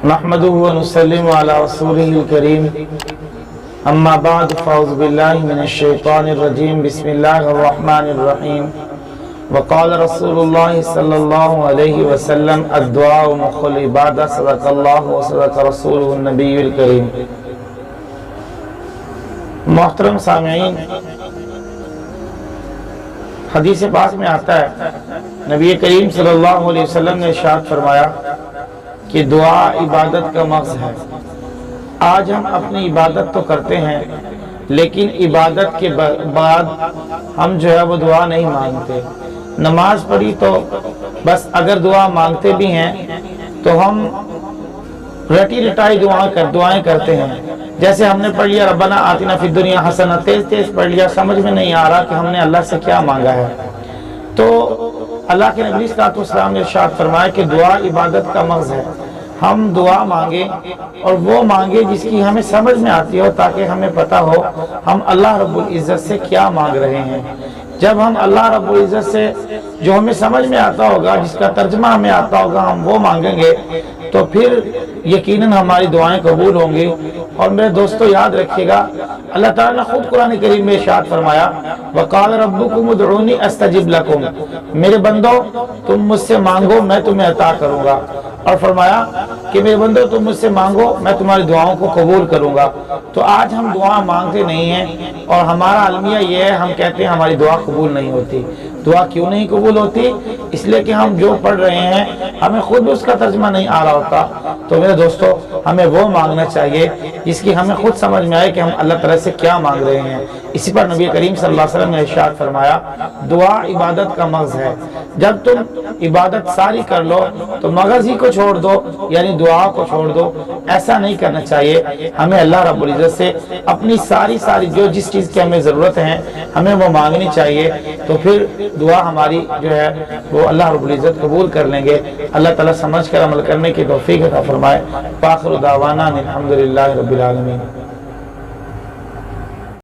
नहमदुहु व नुसल्लिमु अला रसूलिहिल करीम अम्मा बाद फ़अऊज़ु बिल्लाहि मिनश्शैतानिर रजीम बिस्मिल्लाहिर रहमानिर रहीम वक़ाल रसूलुल्लाहि सल्लल्लाहु अलैहि वसल्लम अद्दुआउ मुख़्ल इबादत सदक़ल्लाहु व सदक़ रसूलुहुन नबियुल करीम। मोहतरम सामीईन, हदीस पाक में आता है नबी करीम सल्लल्लाहु अलैहि वसल्लम ने इरशाद फरमाया कि दुआ इबादत का मग़ज़ है। आज हम अपनी इबादत तो करते हैं, लेकिन इबादत के बाद हम जो है वो दुआ नहीं मांगते। नमाज पढ़ी तो बस अगर दुआ मांगते भी हैं तो हम रटी रटाई दुआएं करते हैं। जैसे हमने पढ़ लिया रब्बना आतिना फिद दुनिया हसना, तेज पढ़ लिया, समझ में नहीं आ रहा कि हमने अल्लाह से क्या मांगा है। तो अल्लाह के नबी सल्लल्लाहु अलैहि वसल्लम ने इरशाद फरमाया कि दुआ इबादत का मग़ज़ है। हम दुआ मांगे और वो मांगे जिसकी हमें समझ में आती हो, ताकि हमें पता हो हम अल्लाह रब्बुल इज़्ज़त से क्या मांग रहे हैं। जब हम अल्लाह रब्बुल इज़्ज़त से जो हमें समझ में आता होगा, जिसका तर्जमा हमें आता होगा, हम वो मांगेंगे तो फिर यकीनन हमारी दुआएं कबूल होंगी। और मेरे दोस्तों याद रखिएगा, अल्लाह ताला ने खुद कुरान करीम में इरशाद फरमाया वक़ाल रब्बुकुम उदऊनी अस्तजिब लकुम, मेरे बंदो तुम मुझसे मांगो मैं तुम्हें अता करूंगा। और फरमाया कि मेरे बंदो तुम मुझसे मांगो मैं तुम्हारी दुआओं को कबूल करूंगा। तो आज हम दुआ मांगते नहीं हैं और हमारा अलमिया ये है, हम कहते हैं हमारी दुआ कबूल नहीं होती। दुआ क्यों नहीं कबूल होती? इसलिए कि हम जो पढ़ रहे हैं हमें खुद भी उसका तर्जमा नहीं आ रहा होता। तो मेरे दोस्तों, हमें वो मांगना चाहिए जिसकी हमें खुद समझ में आए कि हम अल्लाह ताला से क्या मांग रहे हैं। इसी पर नबी करीम सल्लल्लाहु अलैहि वसल्लम ने इरशाद फरमाया दुआ इबादत का मग़ज़ है। जब तुम इबादत सारी कर लो तो मग़ज़ ही को छोड़ दो, यानी दुआ को छोड़ दो। ऐसा नहीं करना चाहिए। हमें अल्लाह रब्बुल इज़्ज़त से अपनी सारी जो जिस चीज़ की हमें ज़रूरत है हमें वो मांगनी चाहिए। तो फिर दुआ हमारी जो है वो अल्लाह रब्बुल इज़्ज़त कबूल कर लेंगे। अल्लाह ताला समझ कर अमल करने की तौफीक अता फरमाए। आखिर दावाना अनिल हम्दुलिल्लाहि रब्बिल आलमीन।